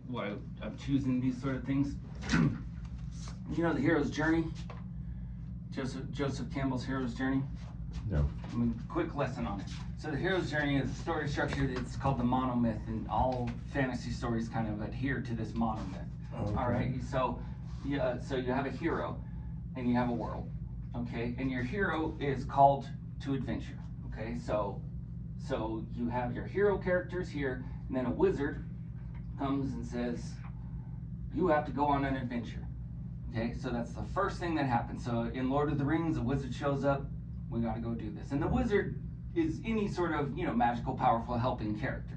why I'm choosing these sort of things. You know the hero's journey? Joseph Campbell's hero's journey? No. I mean, quick lesson on it. So the hero's journey is a story structure that's called the monomyth, and all fantasy stories kind of adhere to this monomyth. Okay. All right, so so you have a hero and you have a world, okay? And your hero is called to adventure, okay? So you have your hero characters here, and then a wizard comes and says, you have to go on an adventure. Okay, so that's the first thing that happens. So in Lord of the Rings, a wizard shows up, we gotta go do this. And the wizard is any sort of, magical, powerful, helping character.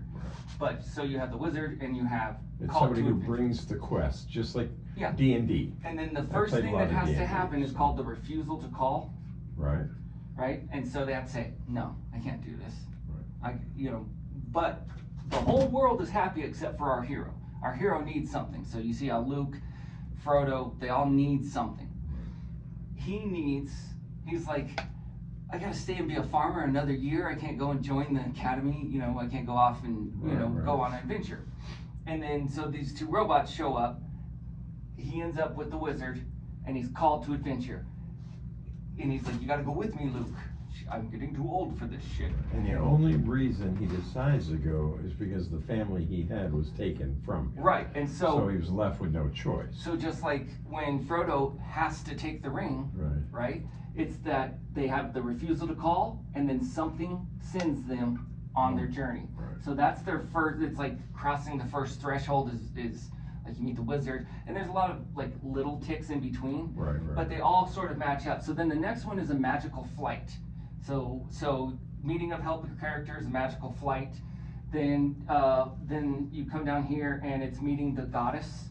But so you have the wizard and you have It's somebody who brings the quest, just like D&D. And then the first thing that has to happen is called the refusal to call. Right. Right? And so they have to say, no, I can't do this. Right. But the whole world is happy except for our hero. Our hero needs something. So you see how Luke, Frodo, they all need something. He's like, I gotta stay and be a farmer another year. I can't go and join the academy. I can't go off and, go on an adventure. And then, so these two robots show up. He ends up with the wizard and he's called to adventure. And he's like, you gotta go with me, Luke. I'm getting too old for this shit. And the only reason he decides to go is because the family he had was taken from him. Right, and so he was left with no choice. So just like when Frodo has to take the ring, right? It's that they have the refusal to call, and then something sends them on their journey. Right. So that's their first. It's like crossing the first threshold is like you meet the wizard, and there's a lot of like little ticks in between. Right. But they all sort of match up. So then the next one is a magical flight. So meeting of helper characters, magical flight. Then you come down here and it's meeting the goddess,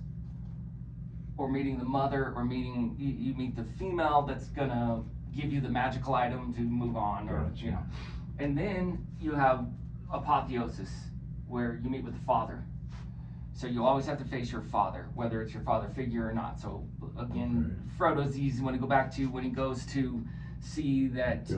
or meeting the mother, or meeting you meet the female that's gonna give you the magical item to move on, or Gotcha. And then you have apotheosis, where you meet with the father. So you always have to face your father, whether it's your father figure or not. So again, Frodo's easy one to go back to when he goes to see that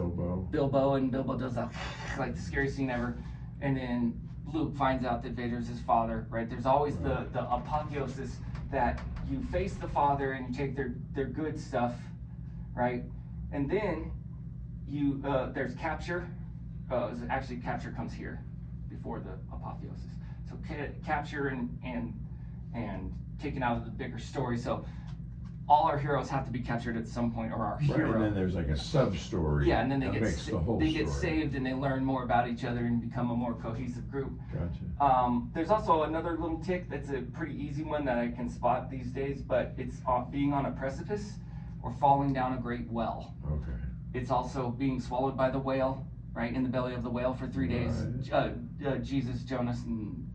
Bilbo, and Bilbo does that like the scariest scene ever, and then Luke finds out that Vader's his father, right? There's always the apotheosis that you face the father and you take their good stuff, right? And then you there's capture. Actually, capture comes here before the apotheosis. So capture and taken out of the bigger story. So all our heroes have to be captured at some point, or our hero. And then there's like a sub-story. Yeah, and then they get story. saved and they learn more about each other and become a more cohesive group. Gotcha. There's also another little tick that's a pretty easy one that I can spot these days, but it's being on a precipice or falling down a great well. Okay. It's also being swallowed by the whale, right, in the belly of the whale for 3 days. Jesus, Jonas, and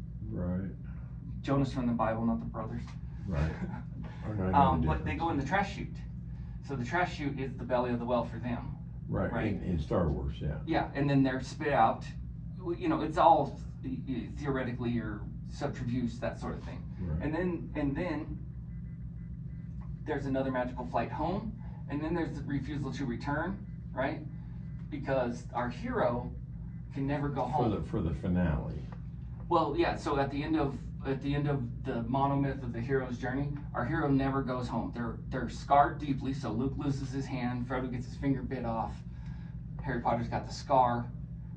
Jonas from the Bible, not the brothers. Right. But they go in the trash chute. So the trash chute is the belly of the well for them. Right. In Star Wars, yeah. Yeah, and then they're spit out. It's all theoretically or subterfuge, that sort of thing. Right. And then there's another magical flight home, and then there's the refusal to return, right? Because our hero can never go home. For the finale. Well, yeah. So at the end of the monomyth of the hero's journey, our hero never goes home. They're scarred deeply. So Luke loses his hand, Frodo gets his finger bit off, Harry Potter's got the scar,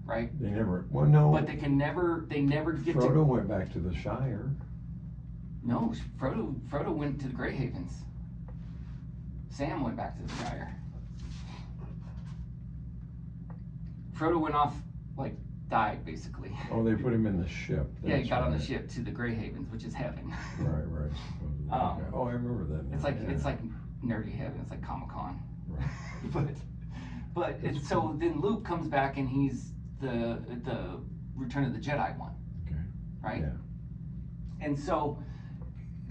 right? They never. Well, no. But they never get Frodo to. went back to the Shire. No, Frodo went to the Grey Havens. Sam went back to the Shire. Frodo went off, died basically. Oh, they put him in the ship. Yeah, he got on the ship to the Grey Havens, which is heaven. Right. Okay. Oh, I remember that. It's like nerdy heaven. It's like Comic-Con. Right. but so then Luke comes back and he's the Return of the Jedi one. Okay. Right. Yeah. And so,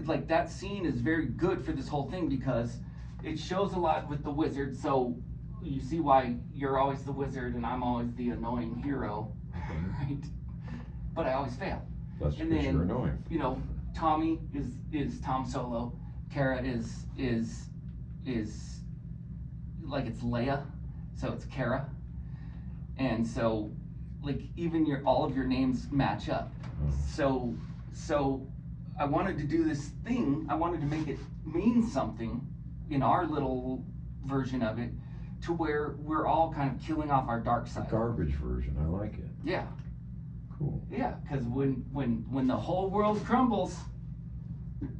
that scene is very good for this whole thing because it shows a lot with the wizard. So you see why you're always the wizard and I'm always the annoying hero, right? But I always fail. That's because you're annoying. Tommy is Tom Solo. Kara is like it's Leia, so it's Kara. And so even all of your names match up. So I wanted to do this thing. I wanted to make it mean something in our little version of it, to where we're all kind of killing off our dark side. The garbage version, I like it. Yeah. Cool. Yeah, because when the whole world crumbles,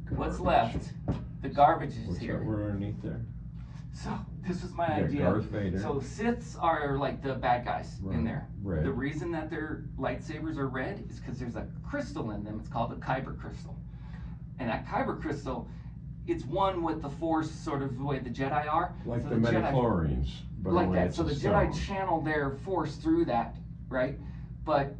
what's left? The garbage is What's here. that word underneath there? So this was my You got idea. Darth Vader. So Siths are like the bad guys in there. Red. The reason that their lightsabers are red is because there's a crystal in them. It's called a kyber crystal. And that kyber crystal, it's one with the Force, sort of the way the Jedi are. Like so the midichlorians, but like only that. it's So a the stone. Jedi channel their Force through that, right? But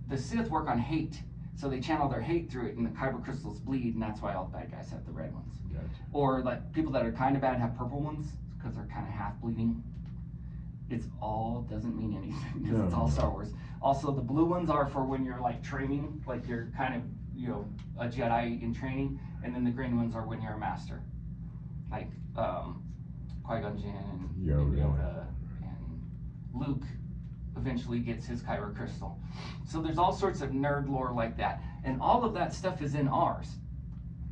the Sith work on hate. So they channel their hate through it, and the kyber crystals bleed, and that's why all the bad guys have the red ones. Gotcha. Or like people that are kind of bad have purple ones, because they're kind of half bleeding. It's all doesn't mean anything, because it's all Star Wars. Also, the blue ones are for when you're like training, like you're kind of, you know, a Jedi in training, and then the green ones are when you're a master, like Qui-Gon Jinn and Yoda and Luke eventually gets his kyber crystal. So there's all sorts of nerd lore like that, and all of that stuff is in ours.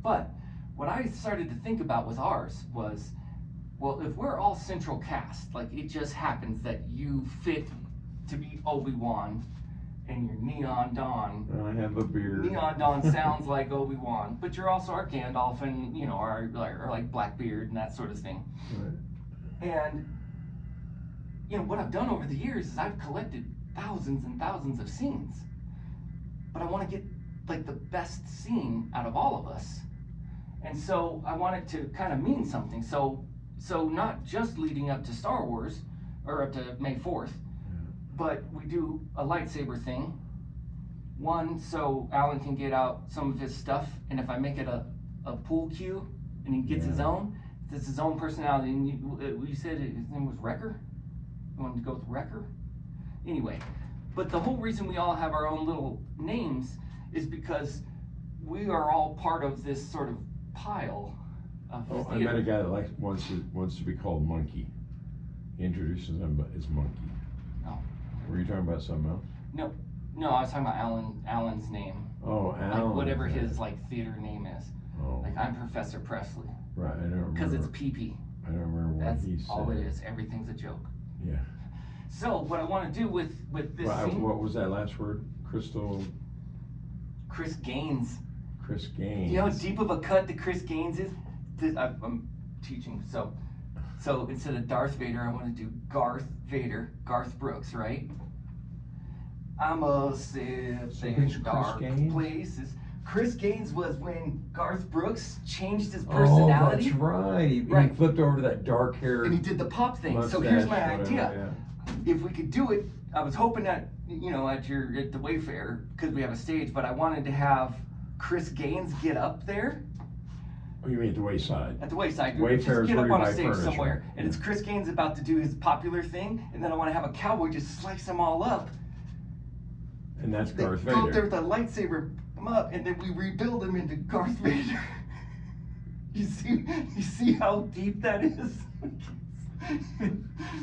But what I started to think about with ours was, well, if we're all central cast, like it just happens that you fit to be Obi-Wan and you're Neon Don. I have a beard. Neon Don sounds like Obi-Wan, but you're also our Gandalf and, you know, our like Blackbeard and that sort of thing. Right. And you know, what I've done over the years is I've collected thousands and thousands of scenes. But I want to get like the best scene out of all of us. And so I want it to kind of mean something. So not just leading up to Star Wars, or up to May 4th, but we do a lightsaber thing. One, so Alan can get out some of his stuff, and if I make it a pool cue, and he gets his own, it's his own personality. And you said his name was Wrecker? You wanted to go with Wrecker? Anyway, but the whole reason we all have our own little names is because we are all part of this sort of pile of Oh, I theater. met a guy that wants to be called Monkey. He introduces him as Monkey. Oh. Were you talking about something else? No, I was talking about Alan's name. Oh, Alan. Like whatever his like theater name is. Oh. Like I'm Professor Presley. Right, I don't remember. Because it's PP. I don't remember what That's he said. all it is. Everything's a joke. Yeah. So what I want to do with this scene, What was that last word? Crystal. Chris Gaines. Chris Gaines. You know how deep of a cut that Chris Gaines is? I'm teaching, so instead of Darth Vader, I want to do Garth Vader, Garth Brooks, right? I'm a Sith in dark places. Chris Gaines was when Garth Brooks changed his personality. Oh, that's right. He flipped over to that dark hair. And he did the pop thing. So here's my idea. If we could do it, I was hoping that, you know, at the Wayfair, because we have a stage, but I wanted to have Chris Gaines get up there. Oh, you mean at the Wayside? At the Wayside. Wayfair Just get up on a stage furniture. somewhere. And it's Chris Gaines about to do his popular thing, and then I want to have a cowboy just slice them all up. And that's They Darth go up there Vader. with a lightsaber, them up, and then we rebuild him into Darth Vader. You see how deep that is?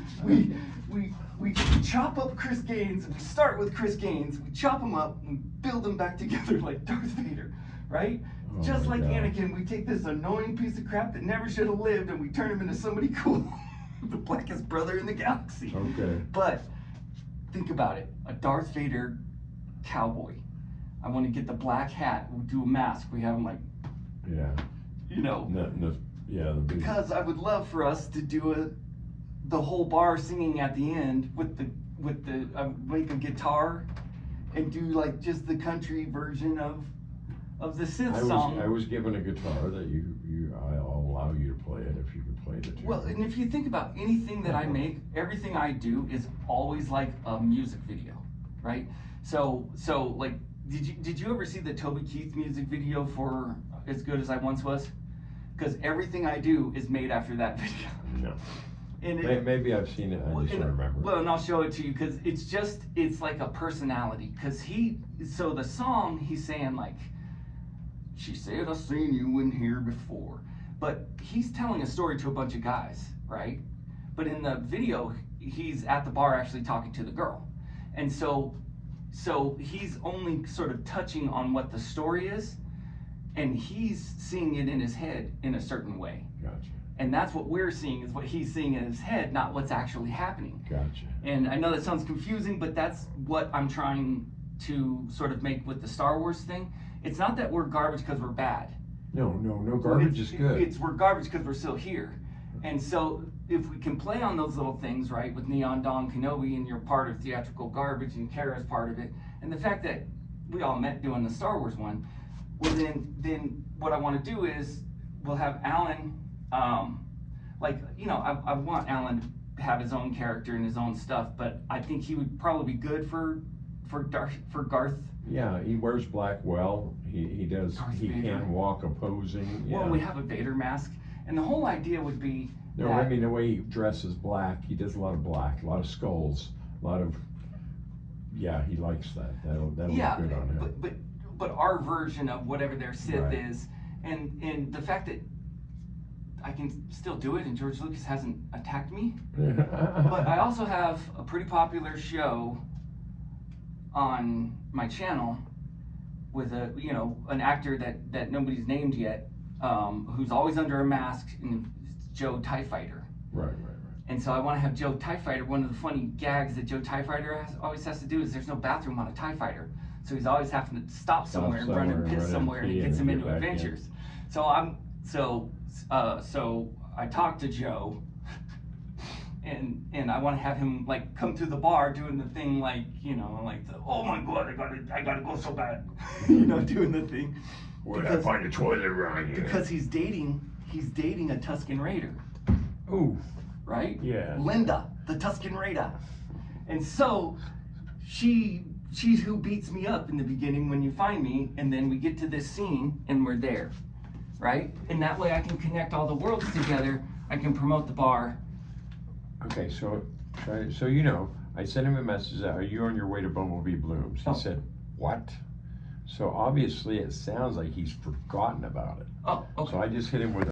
we chop up Chris Gaines. We start with Chris Gaines. We chop him up. We build him back together like Darth Vader, right? Oh Just my like God. Anakin, we take this annoying piece of crap that never should have lived, and we turn him into somebody cool, the blackest brother in the galaxy. Okay. But think about it: a Darth Vader cowboy. I want to get the black hat. We'll do a mask. We have him like, Yeah. you know. Yeah. The big. Because I would love for us to do the whole bar singing at the end with the make a guitar and do like just the country version of the Sith song. I was given a guitar that I'll allow you to play it if you can play the tune. Well, and if you think about anything that I make, everything I do is always like a music video, right? So like, did you ever see the Toby Keith music video for As Good As I Once Was? Because everything I do is made after that video. No. And Maybe I've seen it. I just don't remember. Well, and I'll show it to you because it's like a personality. Because so the song he's saying like, she said I've seen you in here before, but he's telling a story to a bunch of guys, right? But in the video, he's at the bar actually talking to the girl, and so he's only sort of touching on what the story is and he's seeing it in his head in a certain way. Gotcha. And that's what we're seeing, is what he's seeing in his head, not what's actually happening. Gotcha. And I know that sounds confusing, but that's what I'm trying to sort of make with the Star Wars thing. It's not that we're garbage because we're bad. No, garbage is good. It's we're garbage because we're still here. And so if we can play on those little things, right, with Neon Don Kenobi, and you're part of theatrical garbage, and Kara's part of it, and the fact that we all met doing the Star Wars one, well then what I want to do is we'll have Alan, I want Alan to have his own character and his own stuff, but I think he would probably be good for Garth. Yeah, he wears black well. He does. Darth He Vader. can walk opposing. Yeah. Well, we have a Vader mask, and the whole idea would be No, that, I mean the way he dresses black. He does a lot of black, a lot of skulls, a lot of. Yeah, he likes that. That'll look good on him. But our version of whatever their Sith Right. is, and the fact that I can still do it, and George Lucas hasn't attacked me. But I also have a pretty popular show on my channel with an actor that nobody's named yet, who's always under a mask, and it's Joe TIE Fighter. Right. And so I want to have Joe TIE Fighter. One of the funny gags that Joe TIE Fighter always has to do is there's no bathroom on a TIE Fighter, so he's always having to stop somewhere and run and piss somewhere, and it gets him into adventures. So I talked to Joe, and I want to have him like come to the bar doing the thing, like oh my god, I gotta go so bad, doing the thing. Where'd I find a toilet around here? Because he's dating a Tusken Raider. Ooh. Right? Yeah. Linda, the Tusken Raider. And so she's who beats me up in the beginning when you find me, and then we get to this scene and we're there. Right? And that way I can connect all the worlds together. I can promote the bar. Okay, so I sent him a message. Are you on your way to Bumblebee Blooms? He said, what? So obviously it sounds like he's forgotten about it. Oh, okay. So I just hit him with